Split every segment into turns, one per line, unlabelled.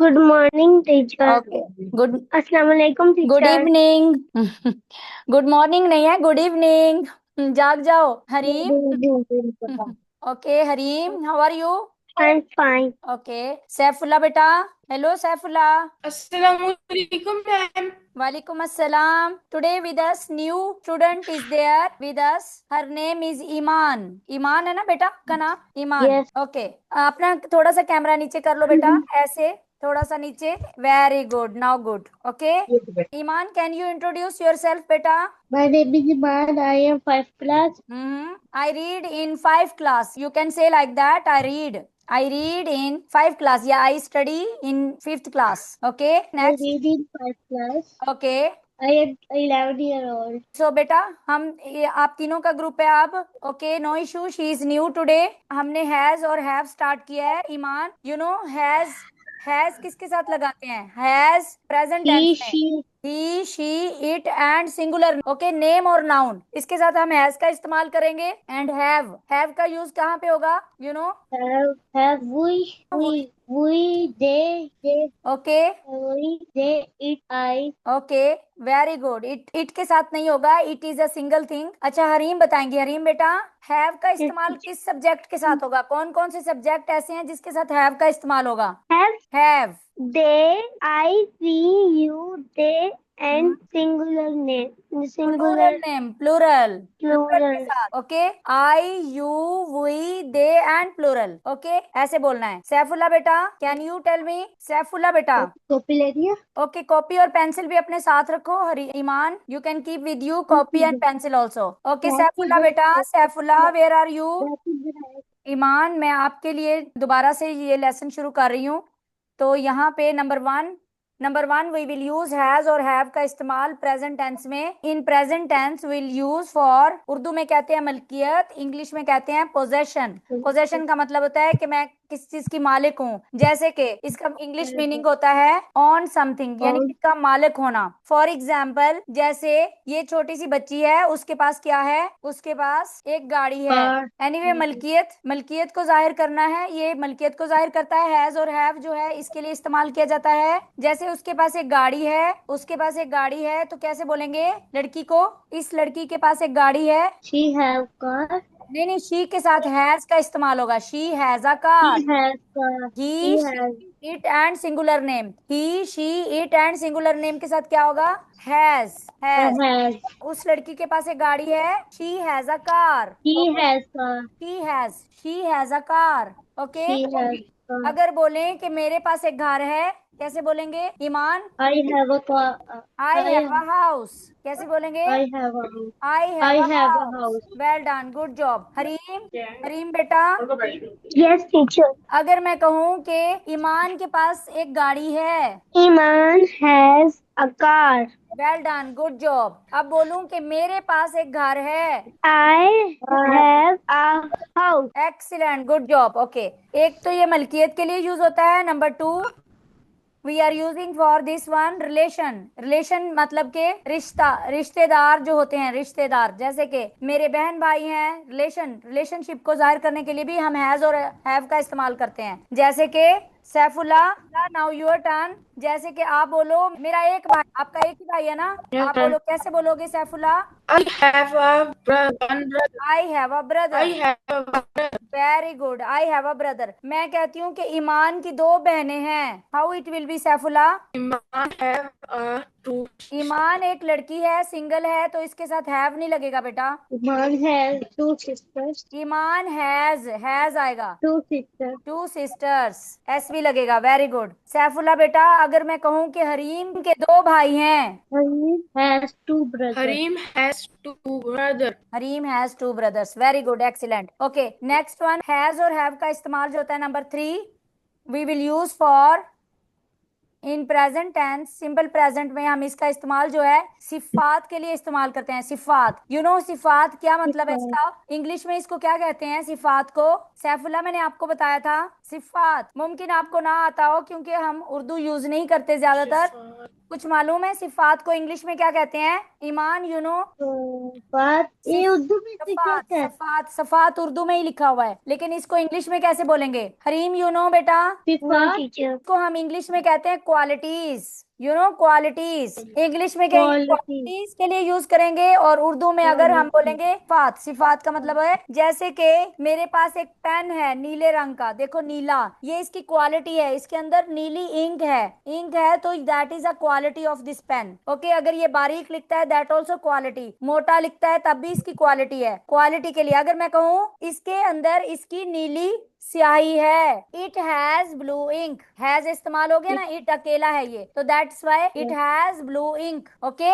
Good morning teacher.
Okay. Good
अस्सलाम वालेकुम
good
teacher.
Evening. Good morning नहीं है, गुड इवनिंग। जाग जाओ Hareem. Okay Hareem, how are you?
I am fine.
Okay. Saifullah बेटा, हेलो सैफुल्ला।
अस्सलामुअलैकुम मैम।
वालेकुम अस्सलाम। Today with us new student is there with us, her name is Iman. Iman है ना बेटा का नाम? ईमान।
यस।
ओके। अपना थोड़ा सा कैमरा नीचे कर लो बेटा, ऐसे थोड़ा सा नीचे। Very good, now good. Okay. Iman, can you introduce yourself बेटा?
My name is Iman. I am 5 class.
I read in 5 class. You can say like that. I read in 5 class. Yeah, I study in 5th class. Okay.
I
Next.
Read in 5 class.
Okay.
I am 11 year old.
So बेटा, हम ये आप तीनों का group है अब। Okay, no issue. She is new today. हमने has और हैव स्टार्ट किया है। ईमान, यू नो हैज किसके साथ लगाते हैं? हैज प्रेजेंट टेंस
ही
में।
She
he she it and singular. Okay, name और नाउन, इसके साथ हम हैज का इस्तेमाल करेंगे। एंड हैव का यूज कहाँ पे होगा? You know.
Have we they
okay.
We they it I.
Okay, very good. It के साथ नहीं होगा, it is a single thing. अच्छा, हरीम बताएंगे। हरीम बेटा, हैव का इस्तेमाल किस सब्जेक्ट के साथ होगा? कौन कौन से सब्जेक्ट ऐसे हैं जिसके साथ हैव का इस्तेमाल होगा?
Have
have.
They I see you they and singular name
plural
singular
name, plural plural के
प्लूरल।
साथ। Okay, I you we they and plural. Okay, ऐसे बोलना है। सैफुल्ला बेटा, can you tell me? Saifullah बेटा।
कॉपी ले लिया।
ओके, कॉपी और पेंसिल भी अपने साथ रखो। हरी Iman, you can keep with you copy and pencil also. Okay Saifullah बेटा, Saifullah where are you? Iman, मैं आपके लिए दोबारा से ये लेसन शुरू कर रही हूँ। तो यहाँ पे number one we will use has और हैव का इस्तेमाल प्रेजेंट टेंस में। In present tense will use for, Urdu में कहते हैं मलकियत, इंग्लिश में कहते हैं पोजेशन। पोजेशन का मतलब होता है कि मैं किस चीज की मालिक हूँ। जैसे कि इसका इंग्लिश मीनिंग होता है ऑन समथिंग, यानी इसका मालिक होना। फॉर एग्जाम्पल, जैसे ये छोटी सी बच्ची है, उसके पास क्या है? उसके पास एक गाड़ी है। एनीवे, मलकियत को जाहिर करना है, ये मलकियत को जाहिर करता है। हैज और हैव जो है इसके लिए इस्तेमाल किया जाता है। जैसे उसके पास एक गाड़ी है, तो कैसे बोलेंगे लड़की को? इस लड़की के पास एक गाड़ी है।
She have car.
नहीं नहीं, शी के साथ हैज का इस्तेमाल होगा। She has a
He
car.
has car. He
he she
has
it and singular name. He she it and singular name के साथ क्या होगा? हैज।
has.
उस लड़की के पास एक गाड़ी है, she has a car.
He
okay,
has car.
She has a car. Okay.
She has car.
अगर बोलें कि मेरे पास एक घर है, कैसे बोलेंगे ईमान?
I have a car.
I have
I
a house. कैसे बोलेंगे?
I have a house.
I
I
have a
have a
house.
house.
Well done, good job Hareem. Hareem बेटा,
Yes, teacher.
अगर मैं कहूँ कि ईमान के पास एक गाड़ी है।
Iman has a car.
Well done, good job. अब बोलूं कि मेरे पास एक घर है।
I have a house.
Excellent, good job. Okay, एक तो ये मलकियत के लिए यूज होता है। Number two, we are using for this one relation मतलब के रिश्ता, रिश्तेदार जो होते हैं, रिश्तेदार। जैसे कि मेरे बहन भाई हैं, रिलेशनशिप को जाहिर करने के लिए भी हम हैज और हैव का इस्तेमाल करते हैं। जैसे कि सैफुल्ला, नाउ योर टर्न। जैसे कि आप बोलो मेरा एक भाई, आपका एक ही भाई है ना?
Yes,
आप
ma'am.
बोलो, कैसे बोलोगे Saifullah?
I have a one brother.
I have a
I
brother.
have a brother.
Very good, I have a brother. मैं कहती हूँ कि ईमान की दो बहनें हैं। How it will be Saifullah?
Iman have a two.
ईमान एक लड़की है, सिंगल है, तो इसके साथ हैव नहीं लगेगा बेटा।
Iman has two sisters.
Iman has आएगा।
Two sisters.
Two sisters, S भी लगेगा। वेरी गुड सैफुल्ला बेटा, अगर मैं कहूँ कि हरीम के दो भाई हैं।
Harim has two brothers.
Harim has two brothers.
Harim has two brothers. Very good, excellent. Okay, next one, has और हैव का इस्तेमाल जो होता है number three, we will use for in present tense. Simple present में हम इसका इस्तेमाल जो है सिफात के लिए इस्तेमाल करते हैं। सिफात, यू नो सिफात क्या मतलब है इसका? इंग्लिश में इसको क्या कहते हैं सिफात को? सैफुल्ला, मैंने आपको बताया था सिफात मुमकिन आपको ना आता हो, क्योंकि हम उर्दू यूज नहीं करते ज्यादातर। कुछ मालूम है सिफात को इंग्लिश में क्या कहते हैं? ईमान, यू नो?
बात ये उर्दू में से क्या
सफात,
कहते
सफात, सफात उर्दू में ही लिखा हुआ है, लेकिन इसको इंग्लिश में कैसे बोलेंगे? हरीम, यू नो बेटा?
हैं टीचर?
इसको हम इंग्लिश में कहते हैं qualities, you know, qualities. English में कहेंगे
क्वालिटी।
क्वालिटीज के लिए यूज करेंगे, और उर्दू में अगर हम बोलेंगे सिफात, सिफात का मतलब है जैसे कि मेरे पास एक पेन है नीले रंग का, देखो नीला, ये इसकी क्वालिटी है, इसके अंदर नीली इंक है तो that is a quality of this pen. Okay, अगर ये बारीक लिखता है दैट ऑल्सो क्वालिटी, मोटा लिखता है तब भी इसकी क्वालिटी है। क्वालिटी के लिए अगर मैं कहूँ इसके अंदर इसकी नीली स्याही है, it has blue ink, has इस्तेमाल हो गया ना, इट अकेला है ये, तो that's why it has blue ink. Okay,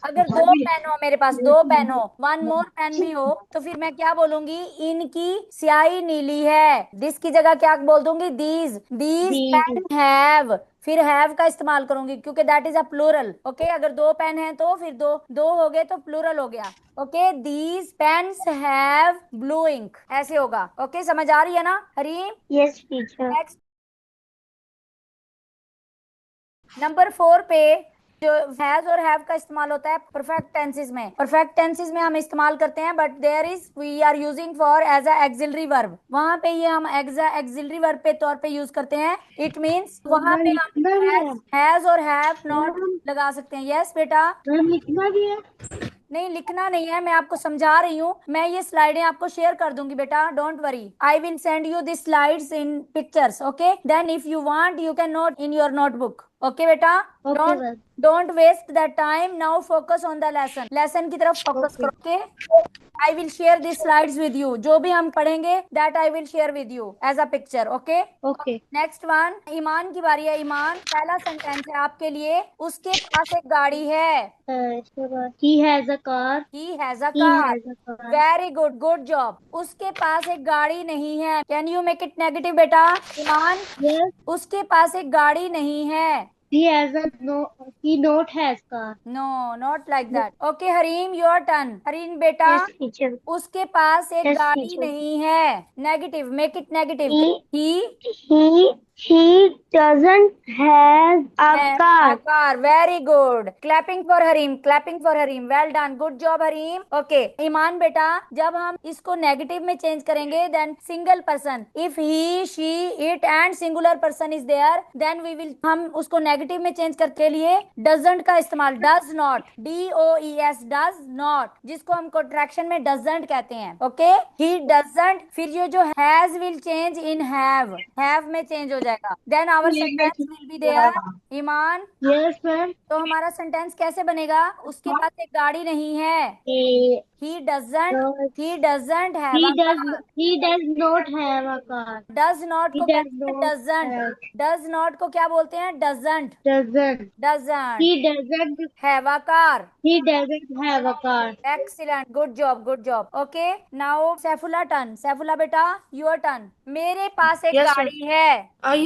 अगर दो पेन हो मेरे पास, दो पेन हो, वन मोर पेन भी हो, तो फिर मैं क्या बोलूंगी? इनकी स्याही नीली है। दिस की जगह क्या बोल दूंगी? दीज पेन हैव, फिर हैव का इस्तेमाल करूंगी क्योंकि that is a plural. Okay, अगर दो पेन है तो फिर दो दो हो गए तो प्लूरल हो गया। Okay, these pens have blue ink, ऐसे होगा। ओके, समझ आ रही है ना Harim?
Yes teacher.
Next, number 4 पे जो हैज और हैव का इस्तेमाल होता है परफेक्ट टेंसेस में। परफेक्ट टेंसेस में हम इस्तेमाल करते हैं, but there is we are using for as a auxiliary verb. वहां पे ये हम एज अ एक्सिलरी वर्ब पे तौर पे यूज करते हैं। इट मींस वहां पे हम हैज और हैव नॉट लगा सकते हैं। यस बेटा?
लिखना भी है?
नहीं, लिखना नहीं है, मैं आपको समझा रही हूँ। मैं ये स्लाइडें आपको शेयर कर दूंगी बेटा, don't worry, I will send you this slides in pictures. Okay, then if you want you can note in your notebook. Okay बेटा, don't waste that time, now focus on the lesson, lesson की तरफ focus करो। Okay, I will share this slides with you, जो भी हम पढ़ेंगे that I will share with you as a picture. Okay
okay.
Next one, Iman की बारी है। ईमान, पहला सेंटेंस है आपके लिए, उसके पास एक गाड़ी है।
He has a car.
He has a
he
car,
has a car.
Very good, good job. उसके पास एक गाड़ी नहीं है, can you make it negative बेटा? ईमान,
यस।
उसके पास एक गाड़ी नहीं है।
He has a no, he not has car.
No, not like that. Okay Harim, your turn. Harim बेटा,
यस टीचर।
उसके पास एक
यस
गाड़ी
टीचर।
नहीं है, negative, make it negative.
he doesn't have a car.
आकार, very good, clapping for Hareem, clapping for Hareem, well done, good job Hareem. Okay Iman बेटा, जब हम इसको नेगेटिव में चेंज करेंगे then single person, if he she it and singular person is there, then we will, हम उसको negative में चेंज करके लिए डजंट का इस्तेमाल, does not, DOES, does not, जिसको हम कॉन्ट्रैक्शन में डजंट कहते हैं। ओके, ही डजंट, फिर ये जो has will change in have में चेंज हो जाएगा, then our sentence will be there. Iman,
yes ma'am.
तो हमारा सेंटेंस कैसे बनेगा? उसके पास एक गाड़ी नहीं है, he doesn't have a car.
he does not have a car.
Does not
He
को
does
कहते हैं
not
doesn't,
have,
does not को क्या बोलते हैं? Doesn't,
doesn't,
doesn't
he doesn't,
have a car.
he doesn't have a car.
Excellent, good job, good job. Okay now Saifullah turn, Saifullah बेटा your turn. मेरे पास एक
Yes, sir.
गाड़ी है।
I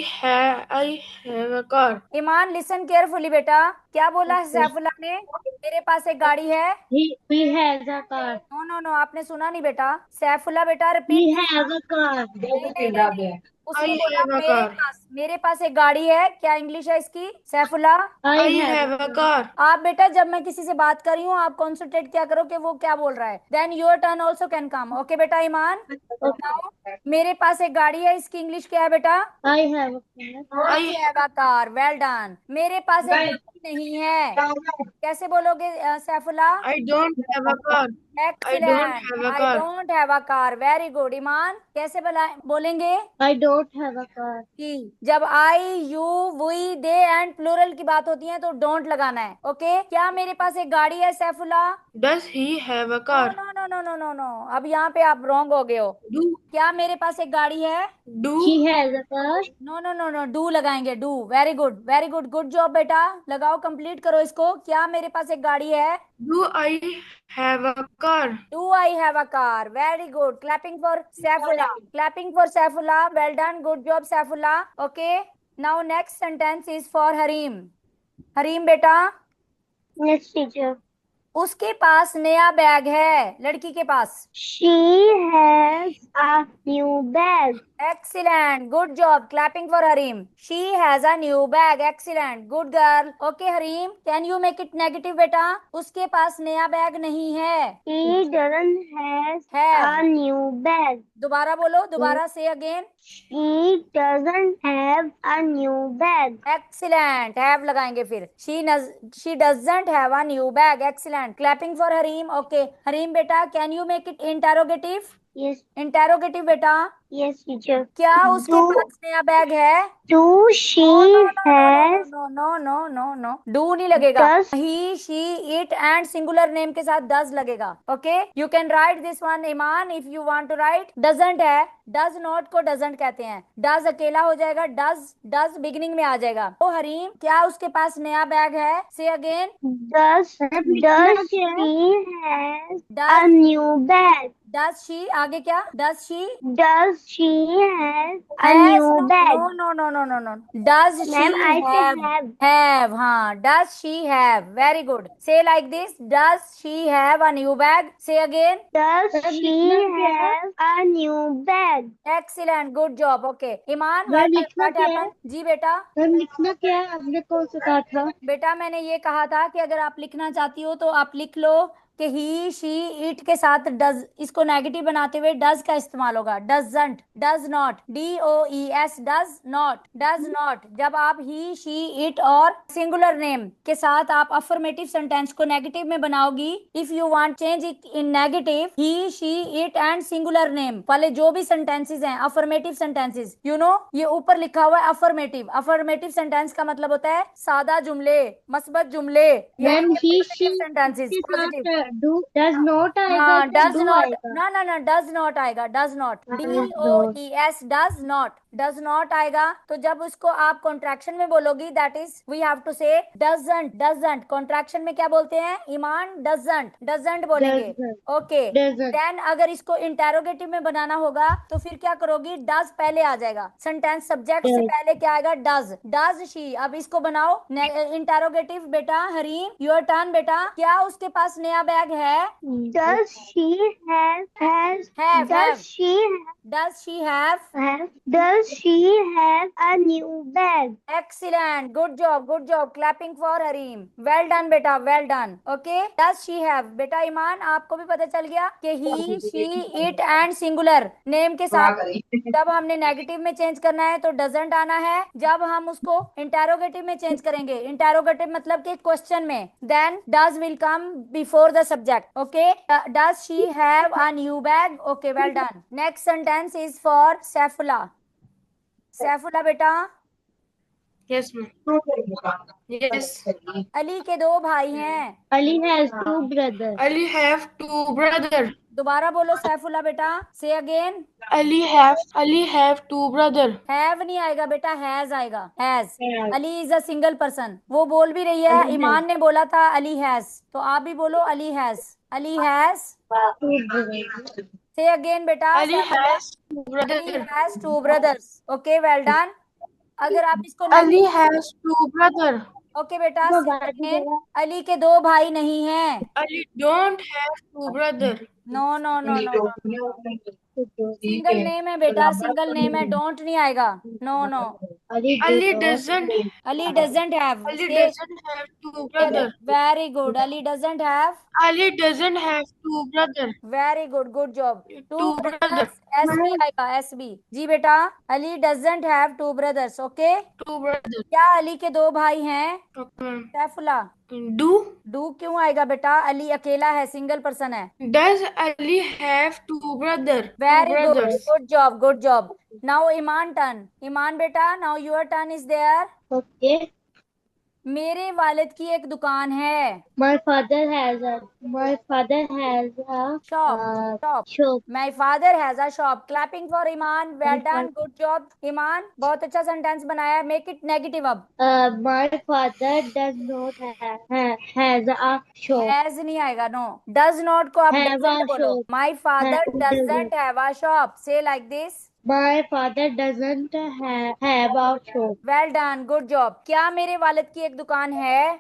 have a car.
Iman listen carefully बेटा, क्या बोला है सैफुल्ला ने? मेरे पास एक गाड़ी है।
He has a car.
No no no, आपने सुना नहीं बेटा, सैफुल्ला बेटा
He
repeat.
has a car.
नहीं, उसने
I
बोला
have a car.
मेरे पास एक गाड़ी है, क्या इंग्लिश है इसकी Saifullah?
I
I
have
have
a
a
car.
car.
आप बेटा जब मैं किसी से बात कर रही हूँ आप कॉन्सेंट्रेट क्या करो कि वो क्या बोल रहा है, then your turn also can come. Okay बेटा ईमान, Now, मेरे पास एक गाड़ी है, इसकी इंग्लिश क्या है बेटा?
I have a car.
I have a car, well done. मेरे पास एक गाड़ी नहीं है, कैसे बोलोगे Saifullah?
I don't have a car. I don't
excellent,
have a
I
car.
Don't have a car, very good. Iman कैसे बोलेंगे?
I don't have a car.
कि जब I you we they and plural की बात होती है तो डोंट लगाना है। ओके, क्या मेरे पास एक गाड़ी है Saifullah?
Does he have a
no
car?
No no no no no no, अब यहाँ पे आप रॉन्ग हो गए हो।
Do
क्या मेरे पास एक गाड़ी है?
do
He has a car.
No no no no, do लगाएंगे, do, very good, very good, good job बेटा, लगाओ, कंप्लीट करो इसको। क्या मेरे पास एक गाड़ी है?
do I have a car?
Do I have a car, very good, clapping for Saifullah, clapping for Saifullah, well done, good job Saifullah. Okay now next sentence is for Hareem. Hareem बेटा,
Yes teacher.
उसके पास नया बैग है, लड़की के पास।
She has a new bag.
Excellent. Good job. Clapping for Harim. She has a new bag. Excellent. Good girl. Okay, Harim. Can you make it negative, बेटा? उसके पास नया bag नहीं है.
He doesn't
Have.
a new bag.
दोबारा बोलो. दोबारा say again.
He doesn't have a new bag.
Excellent. Have लगाएंगे फिर. She doesn't have a new bag. Excellent. Clapping for Harim. Okay. Harim बेटा, can you make it interrogative?
Yes,
Interrogative बेटा.
yes, teacher.
क्या उसके पास नया bag है?
Do she has
no no no no no, do नहीं लगेगा.
Does-
he, she, it and singular name के साथ डज लगेगा. Okay, you can write this one Iman if you want to write. Doesn't है, डज नॉट को doesn't कहते हैं. Does अकेला हो जाएगा, डज बिगिनिंग में आ जाएगा. तो हरीम, क्या उसके पास नया बैग है? Say again.
does she has a
does
new bag?
Does she, आगे क्या? Does she
Does she has a new bag?
No no no no no no. Does she
Ma'am, I said have.
Have. हाँ, does she have. Very good. Say like this. Does she have a new bag. Say again.
Does she have a new bag?
Excellent. Good job. Okay Iman,
ma'am, लिखना
what
क्या है?
Happened? जी बेटा.
Ma'am लिखना क्या है? आपने कौन सा कहा था?
बेटा मैंने ये कहा था कि अगर आप लिखना चाहती हो तो आप लिख लो कि ही, शी, इट के साथ डज, इसको नेगेटिव बनाते हुए डज का इस्तेमाल होगा. Doesn't, does not, DOES, does not, does not. जब आप ही, शी, इट और सिंगुलर नेम के साथ आप अफर्मेटिव सेंटेंस को नेगेटिव में बनाओगी. If you want change it in negative, he, she, it and singular name वाले जो भी सेंटेंसेस हैं, अफर्मेटिव सेंटेंसेस, यू नो, ये ऊपर लिखा हुआ है अफर्मेटिव. अफर्मेटिव सेंटेंस का मतलब होता है सादा जुमले, मस्बत जुमले,
मैम ही, शी
सेंटेंसेस.
के
पॉजिटिव.
साथ डू डज नॉट आएगा
हाँ,
क्या?
Does
do
not.
आएगा?
ना ना ना, डज नॉट आएगा. Does not, DOES, does not, does not आएगा. तो जब उसको आप कॉन्ट्रैक्शन में बोलोगी, that is we have to say doesn't. Doesn't contraction में क्या बोलते हैं ईमान? डजंट, डजंट बोलेंगे.
Doesn't.
ओके.
Doesn't.
देन अगर इसको इंटेरोगेटिव में बनाना होगा तो फिर क्या करोगी? डज पहले आ जाएगा. सेंटेंस सब्जेक्ट से
Does.
पहले क्या आएगा? डज. Does she. अब इसको बनाओ इंटेरोगेटिव. बेटा हरीम, योर टर्न बेटा. क्या उसके पास नया बैग है?
Does she has
Have.
does she
Does she have?
does she have a new bag?
Excellent. Good job. Good job. Clapping for Harim. Well done बेटा. Well done. Okay. Does she have? बेटा ईमान, आपको भी पता चल गया कि he, she, it and singular name के साथ जब हमने नेगेटिव में चेंज करना है तो doesn't आना है. जब हम उसको इंटेरोगेटिव में चेंज करेंगे, इंटेरोगेटिव मतलब कि क्वेश्चन में, then does will come before the subject. Okay. Does she have a new bag? Okay. Well done. Next sentence is for Saifullah. Saifullah बेटा.
Yes, ma'am. Yes.
अली के दो भाई हैं.
Ali has two brothers.
Ali have two brother.
दोबारा बोलो सैफुल्ला बेटा. से again.
Ali have two brother.
Have नहीं आएगा बेटा, हैज आएगा. Has. Ali is a single person. वो बोल भी रही है, ईमान ने बोला था अली हैज, तो आप भी बोलो Ali has. Ali has.
Two brothers.
से अगेन बेटा.
Ali has two
Ali
brother.
Has two brothers. Okay, well done. अगर आप इसको
Ali has two brother.
Okay बेटा. से again, अली के दो भाई नहीं हैं.
Ali don't have two brother.
No no no no. Single name है बेटा, सिंगल नेम है. डोंट नहीं आएगा. No no.
Ali doesn't.
Ali doesn't have.
Ali doesn't have two brother.
Very good. Ali doesn't have.
Ali doesn't have two brother.
Very good. Good job. Two
Two
brothers.
brothers.
SB आएगा. SB. जी बेटा. Ali doesn't have two brothers. Okay.
Two brother.
क्या अली के दो भाई हैं?
Okay, ma'am.
Saifullah.
Do
do क्यों आएगा बेटा? अली अकेला है, सिंगल पर्सन है.
does Ali have two brother?
Very
Two
good.
brothers.
Good job. Good job. Now Iman turn. Iman बेटा, now your turn is there.
Okay.
मेरे वालिद की एक दुकान है.
My father has a
shop. Shop.
shop.
My father has a shop. Clapping for Iman. Well done. Good job Iman. बहुत अच्छा sentence बनाया. मेक इट नेगेटिव अब.
My father does not has a shop.
Has नहीं आएगा. नो. डज नॉट को आप
Have
doesn't
a
बोलो.
shop.
My father
Have-
doesn't have a shop. Say like this.
My father doesn't have a shop.
Well done, good job. क्या मेरे वालिद की एक दुकान है?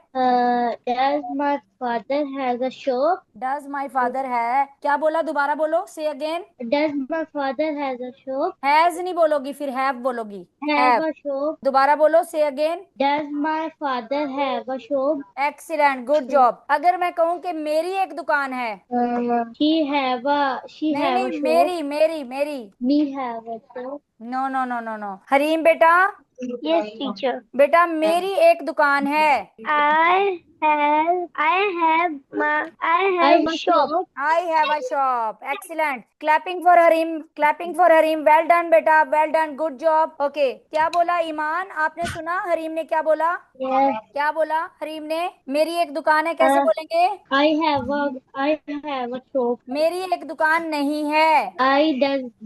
Does my father has a shop?
Does my father है। क्या बोला, दोबारा बोलो, से again.
Does my father has a shop?
Has नहीं बोलोगी, फिर हैव बोलोगी।
Have a shop?
दोबारा बोलो, से again.
Does my father have a shop?
Excellent, good job. अगर मैं कहूँ कि मेरी एक दुकान है।
She have a
नहीं नहीं,
shop.
मेरी मेरी मेरी।
Me have a shop.
No no no no no. Hareem बेटा,
Yes, teacher.
बेटा मेरी एक दुकान है।
I have a shop.
I have a shop. Excellent. Clapping for Hareem, clapping for Hareem. Well done बेटा, well done, good job. Okay, क्या बोला ईमान? आपने सुना हरीम ने क्या बोला?
Yes.
क्या बोला हरीम ने? मेरी एक दुकान है, कैसे बोलेंगे?
I have a shop.
मेरी एक दुकान नहीं है।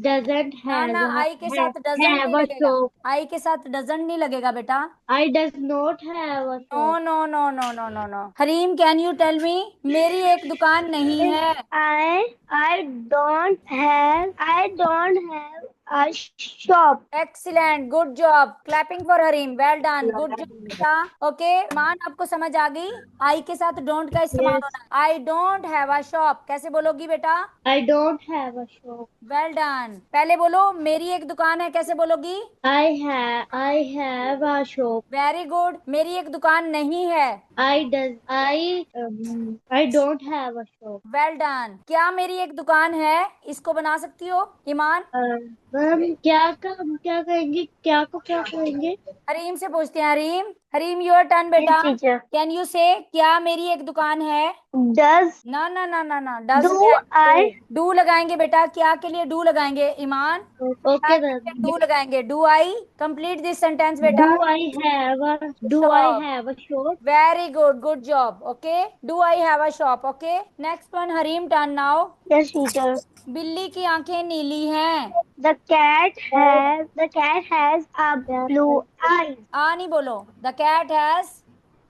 Doesn't
ना ना, आई के साथ डजंट
have
नहीं
a
लगेगा।
shop.
आई के साथ डजंट नहीं लगेगा बेटा।
I does not have a
no
shop.
No no no no no no. Hareem, can you tell me? मेरी एक दुकान नहीं है।
I don't have a shop.
Excellent, good job. Clapping for Hareem, well done, good job बेटा। Okay मान, आपको समझ आ गई? आई के साथ डोंट का इस्तेमाल
Yes.
होना है। I don't have a shop कैसे बोलोगी बेटा?
I don't have a shop.
Well done. पहले बोलो, मेरी एक दुकान है, कैसे बोलोगी?
I have a shop.
Very good. मेरी एक दुकान नहीं है।
I don't have a shop.
Well done. क्या मेरी एक दुकान है? इसको बना सकती हो ईमान?
मैम क्या कहेंगे, क्या को क्या कहेंगे?
हरीम से पूछते हैं। हरीम, हरीम योर टर्न बेटा।
Yes, teacher.
कैन यू से क्या मेरी एक दुकान है?
Does
ना ना ना ना ना, डज
do I
डू लगाएंगे बेटा। क्या के लिए डू लगाएंगे ईमान?
Okay then.
डू लगाएंगे। Do I complete this sentence बेटा।
Do I have a shop?
Very good, good job. Okay, do I have a shop. Okay, next one Hareem, turn now.
yes, teacher.
बिल्ली की आंखें नीली हैं।
The cat has a blue eye.
आ नहीं बोलो, the cat has.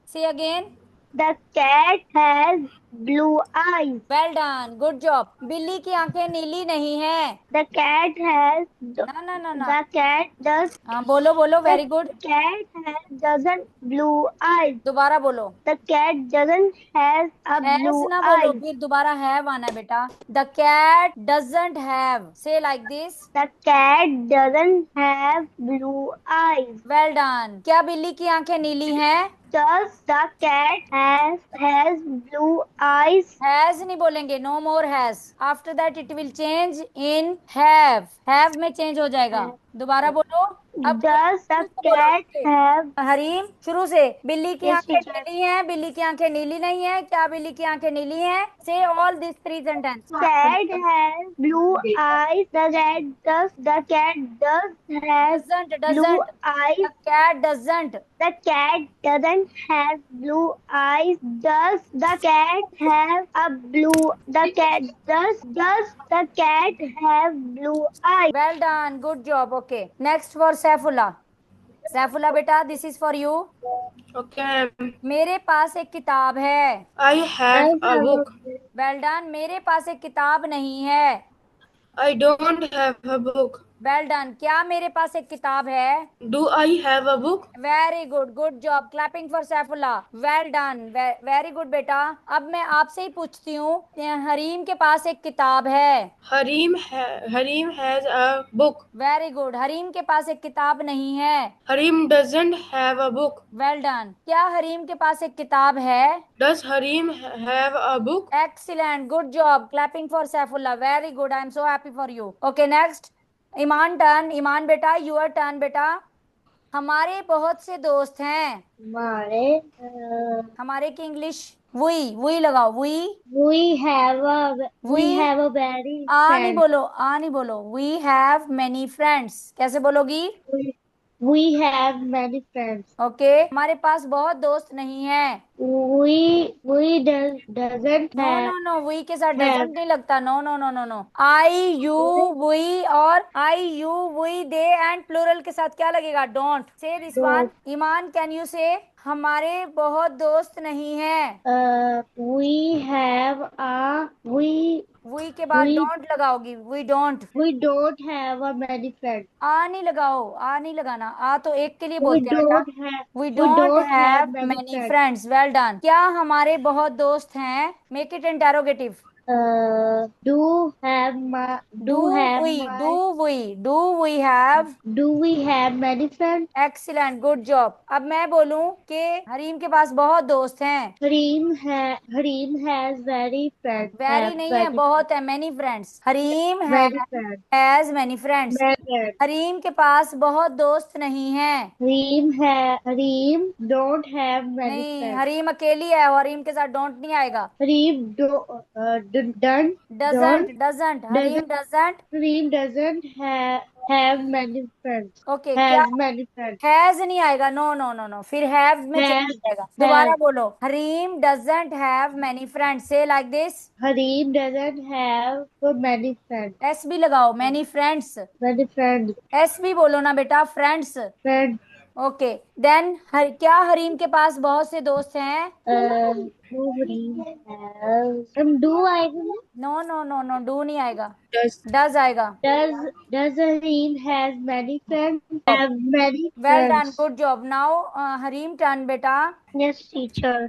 से again.
The cat has blue eyes.
Well done, good job. बिल्ली की आंखें नीली नहीं है।
The cat has
ना ना ना ना,
the cat does
हाँ बोलो बोलो, very good.
the cat doesn't blue eyes.
दोबारा बोलो।
The cat doesn't has a
has
blue
ना बोलो,
eyes.
फिर दोबारा हैव आना है बेटा। The cat doesn't have, say like this.
The cat doesn't have blue eyes.
Well done. क्या बिल्ली की आंखें नीली हैं?
Does the cat has blue eyes?
Has नहीं बोलेंगे, no more has. After that it will change in have. Have में change हो जाएगा। दोबारा बोलो। अब
Does the cat have?
Hareem, शुरू से। बिल्ली की
Yes,
आंखें
teacher.
नीली हैं, बिल्ली की आंखें नीली नहीं है। क्या बिल्ली की आंखें नीली हैं? Say all this three sentence.
Cat has blue eyes. The cat does has
doesn't
blue
doesn't,
eyes.
The cat doesn't.
The cat doesn't have blue eyes. Does the cat have a blue? The cat does the cat have blue eyes?
Well done, good job. Okay, next for Saifullah. Saifullah बेटा, this is for you.
Okay.
मेरे पास एक किताब है।
I have a book.
Well done. मेरे पास एक किताब नहीं है।
I don't have a book.
Well done. क्या मेरे पास एक किताब है?
Do I have a book?
Very good, good job. Clapping for Saifullah, well done, very good बेटा। अब मैं आपसे ही पूछती हूँ, हरीम के पास एक किताब है।
Harim has a book.
Very good. Hareem के पास एक किताब नहीं है।
Harim doesn't have a book.
Well done. क्या हरीम के पास एक किताब है?
Does Harim have a book?
Excellent, good job. Clapping for Saifullah, very good. I am so happy for you. Okay, next Iman turn. Iman बेटा, यूर टर्न बेटा। हमारे बहुत से दोस्त हैं। हमारे की इंग्लिश वी लगाओ।
We have a very
आ नहीं बोलो, आ नहीं बोलो। वी हैव मेनी फ्रेंड्स कैसे बोलोगी?
We have many friends.
ओके, हमारे पास बहुत दोस्त नहीं है।
doesn't
no
have
no no, we के साथ
have
डजंट नहीं लगता. No no no no no. I you we और I you we they and plural के साथ क्या लगेगा? Don't. Say this one. Iman, can you say हमारे बहुत दोस्त नहीं है?
we have a
वी के बाद
we
डोंट लगाओगी. We don't.
we don't have a many friends.
आ नहीं लगाओ, आ नहीं लगाना. आ तो एक के लिए
We
बोलते हैं बेटा.
don't have
we
we
don't
don't have
have
many
many
friends.
Friends. Well done. क्या हमारे बहुत दोस्त हैं? Make it interrogative.
Do have my
do we have.
do we have many friends?
Excellent, good job. अब मैं बोलूं कि हरीम के पास बहुत दोस्त हैं.
Hareem has very friends.
Very नहीं है, बहुत है. Many friends. Hareem
Very friends.
Has many friends.
Many friends.
Hareem के पास बहुत दोस्त नहीं हैं.
Hareem don't have many
नहीं,
friends.
हरीम अकेली है और हरीम के साथ डोंट नहीं आएगा.
Hareem
doesn't. Hareem doesn't.
Hareem doesn't have many friends.
Okay, क्या
Has many friends.
हैज नहीं आएगा? नो नो नो नो, फिर हैव में चेंज हो जाएगा. दोबारा बोलो. Hareem doesn't have many friends. Say like this.
Hareem doesn't have many friends.
S भी लगाओ. Many friends.
Many friends.
S भी बोलो ना बेटा. फ्रेंड्स.
Friends.
Okay then. क्या हरीम के पास बहुत से दोस्त हैं?
Do Hareem have? Do I?
No no no no, do नहीं आएगा.
Does
डज आएगा.
Does Hareem has many friends? Have many
well done,
friends.
Good job. Now Hareem turn बेटा.
Yes, teacher.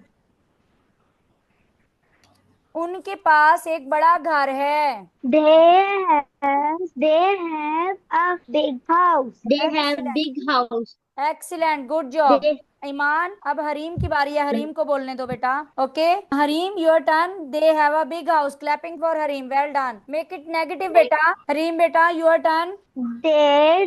उनके पास एक बड़ा घर है.
They have a big house.
They have big house.
Excellent, good job.
They
ईमान, अब हरीम की बारी है. हरीम को बोलने दो बेटा. Okay Harim, your turn. They have a big house. Clapping for Hareem. Well done. Make it negative बेटा. हरीम बेटा, your turn.
They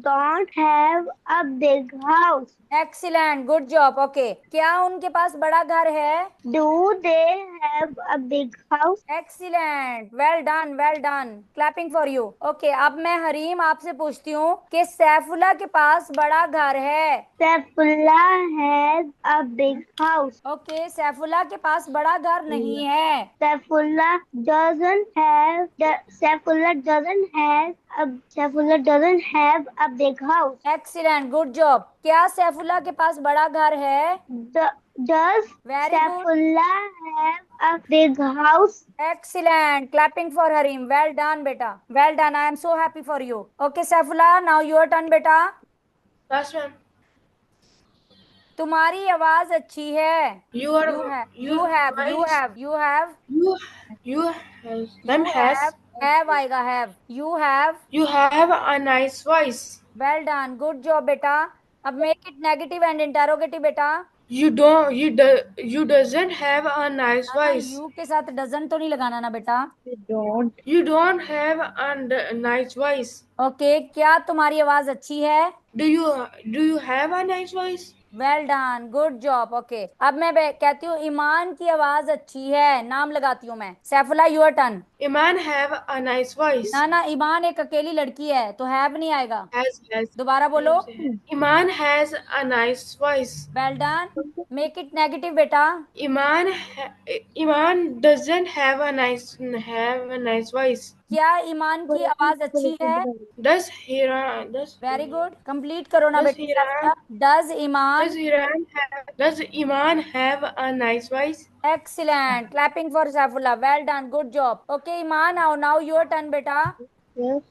don't have a big house.
Excellent, good job. Okay, क्या उनके पास बड़ा घर है?
Do they have a big house?
Excellent, well done, well done. Clapping for you. Okay, अब मैं हरीम आपसे पूछती हूँ कि सैफुल्ला के पास बड़ा घर है.
Saifullah has a big house.
Okay, Saifullah के पास बड़ा घर नहीं है.
Saifullah doesn't have a big house.
Excellent, good job. क्या सैफुल्ला के पास बड़ा घर है?
Does
Very good.
Saifullah have a big house?
Excellent. Clapping for Harim. Well done, beta. Well done. I am so happy for you. Okay, Saifullah. Now your turn, beta.
last one?
तुम्हारी आवाज अच्छी है.
You are.
You have.
Them has.
Have आएगा. Have. You have.
You have a nice voice.
Well done. Good job, beta. अब make it negative and interrogative, beta.
You doesn't have a nice voice.
You के साथ doesn't तो नहीं लगाना ना बेटा.
You don't have a nice voice.
Okay, क्या तुम्हारी आवाज अच्छी है?
Do you have a nice voice?
Well done, good job. Okay, अब मैं कहती हूँ ईमान की आवाज अच्छी है. नाम लगाती हूँ मैं. Saifullah, your turn.
Iman have a nice voice.
ना ईमान एक अकेली लड़की है तो हैव नहीं आएगा.
Has.
दोबारा बोलो.
Iman has a nice voice.
Well done. Make it negative बेटा.
Iman doesn't have a nice voice.
क्या ईमान की आवाज अच्छी है?
Does
very good. कंप्लीट करो ना
Does
बेटा.
Does Iman have a nice voice?
Excellent. Clapping for Saifullah. Well done, good job. Okay Iman, now your turn बेटा.
Yes.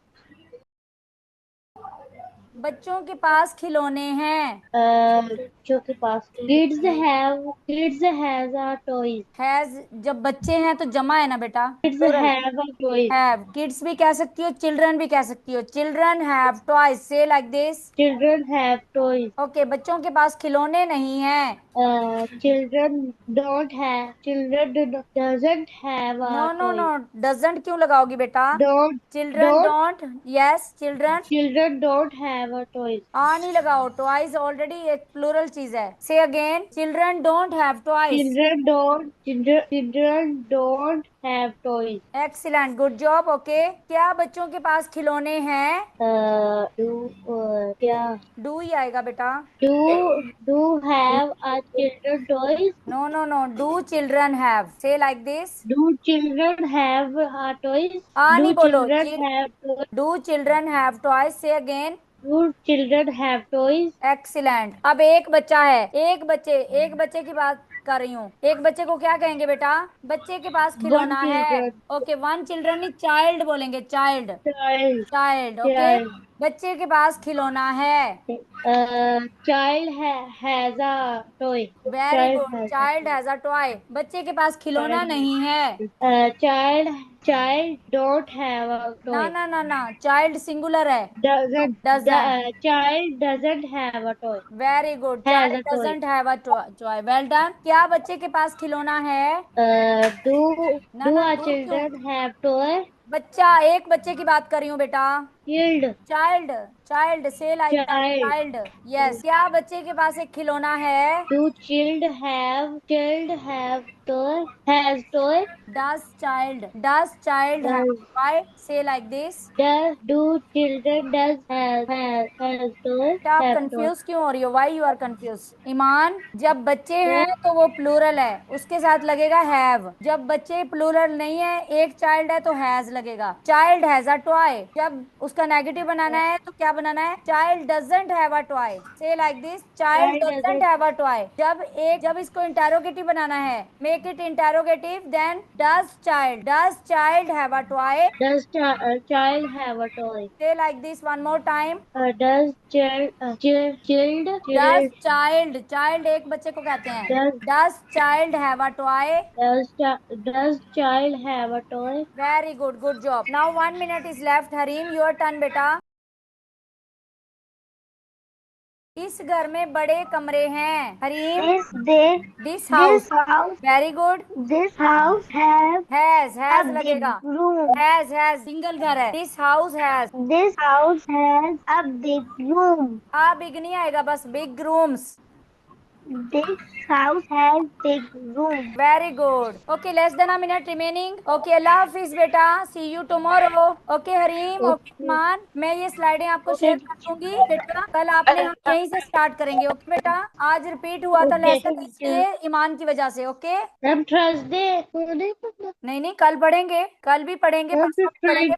बच्चों के पास खिलौने हैं.
बच्चों के पास kids has a toys.
Has जब बच्चे हैं तो जमा है ना बेटा.
Kids have a toys.
Have. Kids भी कह सकती हो, चिल्ड्रन भी कह सकती हो. Children have toys. Say like this.
Children have toys.
Okay, बच्चों के पास खिलौने नहीं हैं.
Children doesn't have a
no no
toys.
No, doesn't क्यों लगाओगी बेटा?
Don't
children don't. Yes, children
Children don't have have a toys.
A नहीं लगाओ, टॉयज ऑलरेडी एक प्लूरल चीज है. Say again, children don't have toys.
Children don't have toys.
Excellent, good job. Okay, क्या बच्चों के पास खिलौने हैं?
क्या
डू ही आएगा बेटा.
do have a children toys?
No no no, do children have. Say like this.
Do children have a toys?
आ
Do
नहीं बोलो.
children have toys?
Do children have toys. Say again.
Do children have toys?
Excellent. अब एक बच्चा है, एक बच्चे की बात कर रही हूँ. एक बच्चे को क्या कहेंगे बेटा? बच्चे के पास खिलौना है.
children.
ओके, वन चिल्ड्रन नहीं, चाइल्ड बोलेंगे. Child.
Child.
Child. Okay,
Child.
बच्चे के पास खिलौना है.
Child has a toy.
Very
Child
good.
has a
child has a toy. बच्चे के पास खिलौना नहीं है.
Child don't have a toy.
ना ना ना ना, चाइल्ड सिंगुलर है.
Doesn't.
Doesn't.
Child doesn't have a toy.
Very good.
Has
child
a toy.
Doesn't have a toy. Well done. क्या बच्चे के पास खिलौना है?
Do
No,
our
do
children have toy?
बच्चा, एक बच्चे की बात कर रही हूँ बेटा.
Child.
चाइल्ड से लाइक
Child.
चाइल्ड. यस, क्या बच्चे के पास एक खिलौना है?
Do child have toy? Has toy?
Does child have toy. Say like this.
Do children have toy?
आप
Have toy.
कंफ्यूज क्यों हो रही हो? Why you are confuse? Iman, जब बच्चे हैं तो वो प्लूरल है, उसके साथ लगेगा हैव. जब बच्चे प्लूरल नहीं है, एक चाइल्ड है तो हैज लगेगा. Child has a toy. जब उसका नेगेटिव बनाना है तो क्या बनाना है? Child doesn't have a toy. Say like this. Child doesn't have a toy. जब इसको इंटेरोगेटिव बनाना है, make it interrogative, then does child have a toy.
Does child have a toy?
Say like this one more time.
Does
child एक बच्चे को कहते हैं.
Does-
does child have a toy.
does child have a toy?
Very good job. Now 1 minute is left. Hareem, your turn बेटा. इस घर में बड़े कमरे हैं. Hareem. This house. Very good.
This house has
has
a big
लगेगा.
room.
हैज सिंगल घर है. This house has.
This house has a big room.
A big नहीं आएगा, बस big rooms.
This house has big room.
Very good. Okay, less than a minute remaining. Okay, अल्लाह हाफिज बेटा. See you tomorrow. Okay Hareem. Okay Iman, मैं ये स्लाइडें आपको share कर दूंगी बेटा. कल आपने हम यहीं से स्टार्ट करेंगे. ओके बेटा, आज रिपीट हुआ था लेसन इसलिए, ईमान की वजह से. Okay,
Thursday.
नहीं कल पढ़ेंगे, कल भी पढ़ेंगे, परसों भी पढ़ेंगे.